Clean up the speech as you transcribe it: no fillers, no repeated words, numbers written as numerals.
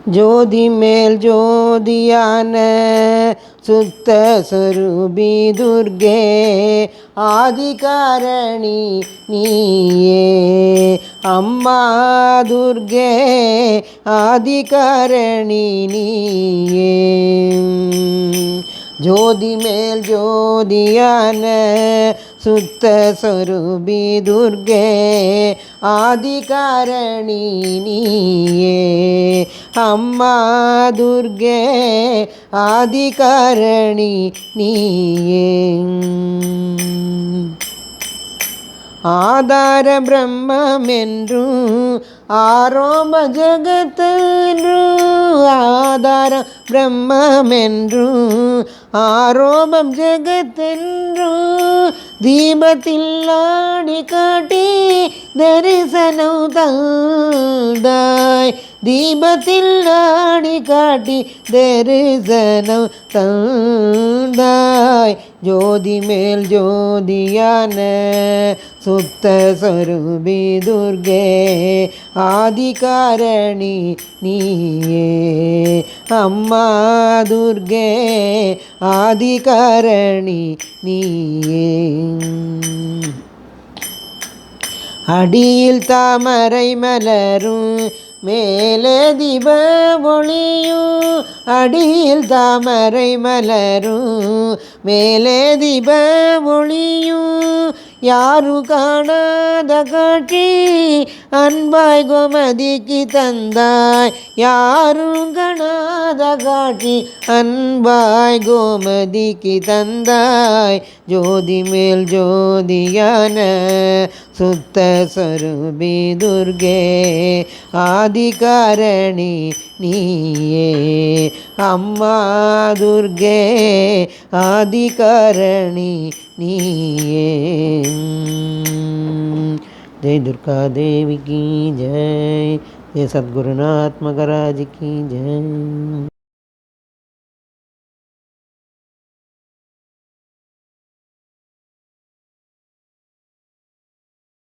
ஜோதி மேல் ஜோதியான சுத்த சொரூபி துர்கே ஆதிகாரணி நீயே அம்மா துர்கே ஆதிகாரணி நீயே ஜோதி மேல் ஜோதியான சுத்த சொரூபி துர்கே ஆதிகாரணி நீயே அம்மா துர்கே ஆதிகாரணி நீயே ஆதார பிரம்மென்றும் ஆரோம ஜகத்தென்றும் ஆதாரம் பிரம்மென்றும் ஆரோபம் ஜகத்தென்றும் தீபத்தில் ஆடி காட்டி தரிசனம் தந்தாய் தீபத்தில் ஆடி காட்டி தரிசனம் தந்தாய் ஜோதி மேல் ஜோதியான சுத்த சொரூபி துர்கே ஆதிகாரணி நீயே அம்மா துர்கே ஆதிகாரணி நீயே அடியில் தாமரை மலரும் மேலே தீப ஒளியும் அடியில் தாமரை மலரும் மேலே தீப ஒளியும் யாரும் காணாத காட்சி அன்பாய் கோமதிக்கு தந்தாய் யாரும் காணாத காட்சி அன்பாய் கோமதிக்கு தந்தாய் ஜோதி மேல் ஜோதியான சுத்த சொரூபி துர்கே ஆதிகாரணி நீயே அம்மா துர்கே ஆதிகாரணி நீயே जय दुर्गा देवी की जय जय सद्गुरुनाथ महाराज की जय।